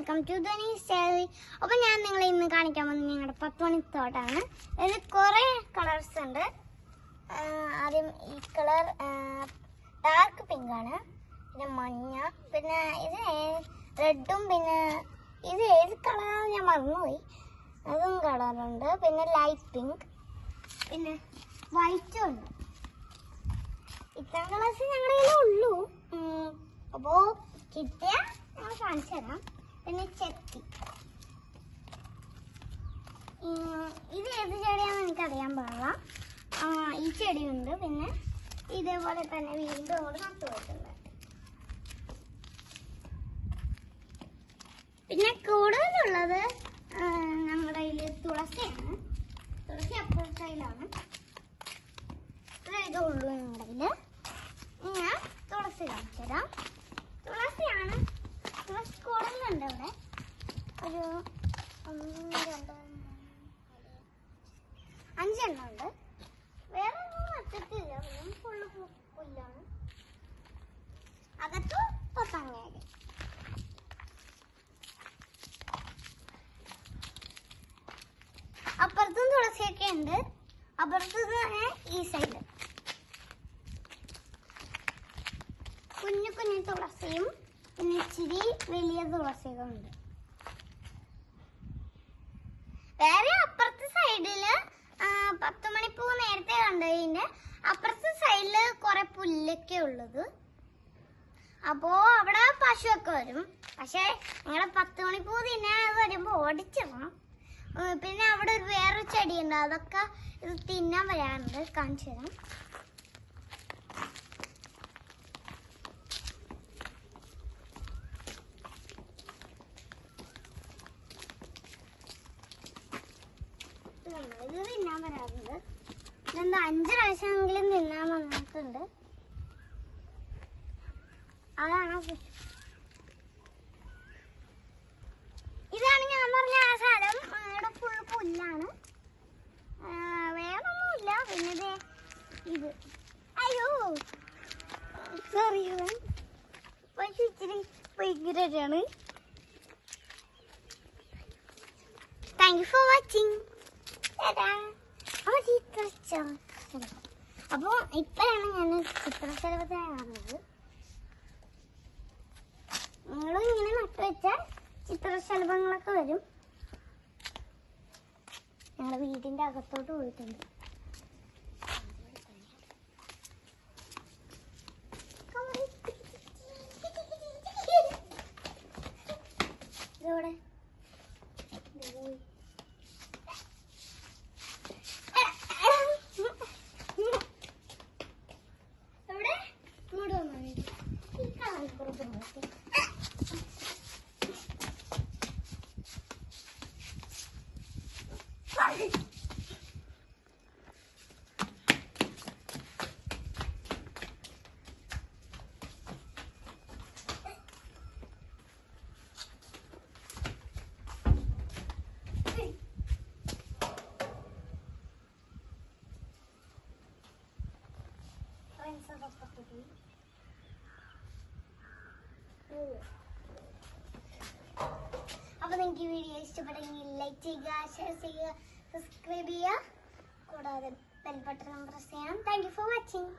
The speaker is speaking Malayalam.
Welcome to Dhani's channel. അപ്പോൾ ഞാൻ നിങ്ങളെ ഇന്ന് കാണിക്കാൻ വന്നത് ഞങ്ങളുടെ 10 മണിത്തോട്ടാണ്. ഇതിൽ കുറേ കളേഴ്സ് ഉണ്ട്. ആദ്യം ഈ കളർ ഡാർക്ക് പിങ്ക് ആണ്, പിന്നെ മഞ്ഞ, പിന്നെ ഇത് റെഡും, പിന്നെ ഇത് ഏത് കളറാണെന്ന് ഞാൻ മറന്നുപോയി, അതും കളറുണ്ട്. പിന്നെ ലൈറ്റ് പിങ്ക്, പിന്നെ വൈറ്റും ഉണ്ട്. ഇത്രയും കളേഴ്സ് ഞങ്ങളുടെ കയ്യിലേ ഉള്ളൂ. അപ്പോൾ കിട്ടിയ ഞങ്ങൾ കാണിച്ചു തരാം. പിന്നെ ചെത്തി, ഇത് ഏത് ചെടിയാണെന്ന് എനിക്കറിയാൻ പാടില്ല. ഈ ചെടിയുണ്ട്. പിന്നെ ഇതേപോലെ തന്നെ വീണ്ടും അങ്ങോട്ട് നട്ടു വെച്ചിട്ടുണ്ട്. പിന്നെ കൂടുതലുള്ളത് നമ്മുടെ കയ്യിൽ തുളസിയാണ്. തുളസി അപ്പുറത്തയിലാണ്. ഇതേ ഉള്ളൂ ഞങ്ങളുടെ കയ്യിൽ. ഞാൻ തുളസി കാണിച്ചു തരാം. തുളസിയാണ്. തുളസി കൂടുതലുണ്ട് അവിടെ. ഒരു 1, 2, 5 എണ്ണം ഉണ്ട്. വേറെ ഒന്നും നട്ടിട്ടില്ല. ഫുള്ള് പുല്ലാണ്. അകത്ത് പത്തങ്ങയായി. അപ്പുറത്തും തുളസിയൊക്കെ ഉണ്ട്. അപ്പുറത്ത് തന്നെ ഈ സൈഡ് കുഞ്ഞു കുഞ്ഞു തുളസിയും പിന്നെ ഇച്ചിരി വലിയ തുളസികളുണ്ട്. വേറെ അപ്പുറത്തെ സൈഡില് 10 മണിപ്പൂ നേരത്തെ കണ്ടതിന്റെ അപ്പുറത്തെ സൈഡില് കുറെ പുല്ലൊക്കെ ഉള്ളത്. അപ്പോ അവിടെ പശുവൊക്കെ വരും. പക്ഷെ ഞങ്ങളുടെ 10 മണിപ്പൂ തിന്നാൻ വരുമ്പോ ഓടിച്ചിടണം. പിന്നെ അവിടെ വേറൊരു ചെടിയുണ്ട്, അതൊക്കെ ഇത് തിന്നാൻ വരാറുണ്ട്. കാണിച്ചു തരാം. ഇത് തിന്നാൻ വരാറുണ്ട്. ഇതെന്താ 5 പ്രാവശ്യമെങ്കിലും തിന്നാൻ വന്നിട്ടുണ്ട്. അതാണ് ഇതാണ് ഞാൻ പറഞ്ഞ ആ സ്ഥലം. ഇവിടെ ഫുള്ള് പുല്ലാണ്, വേറൊന്നുമില്ല. പിന്നെ ഇത് അയ്യോ സോറി, പക്ഷെ ഇച്ചിരി ഭയങ്കരമാണ്. Thank you for watching. അപ്പോൾ ഇപ്പോഴാണ് ഞാൻ ചിത്രശലഭത്തിനെ കാണുന്നത്. നിങ്ങളും ഇങ്ങനെ നട്ടുവെച്ചാൽ ചിത്രശലഭങ്ങളൊക്കെ വരും. ഞങ്ങളുടെ വീടിന്റെ അകത്തോട്ട് പോയിട്ടുണ്ട്. ഇതോടെ അപ്പൊ നിങ്ങൾക്ക് ഈ വീഡിയോ ഇഷ്ടപ്പെട്ടെങ്കിൽ ലൈക്ക് ചെയ്യുക, ഷെയർ ചെയ്യുക, സബ്സ്ക്രൈബ് ചെയ്യുക, കൂടാതെ ബെൽ ബട്ടൺ പ്രസ് ചെയ്യണം. Thank you for watching.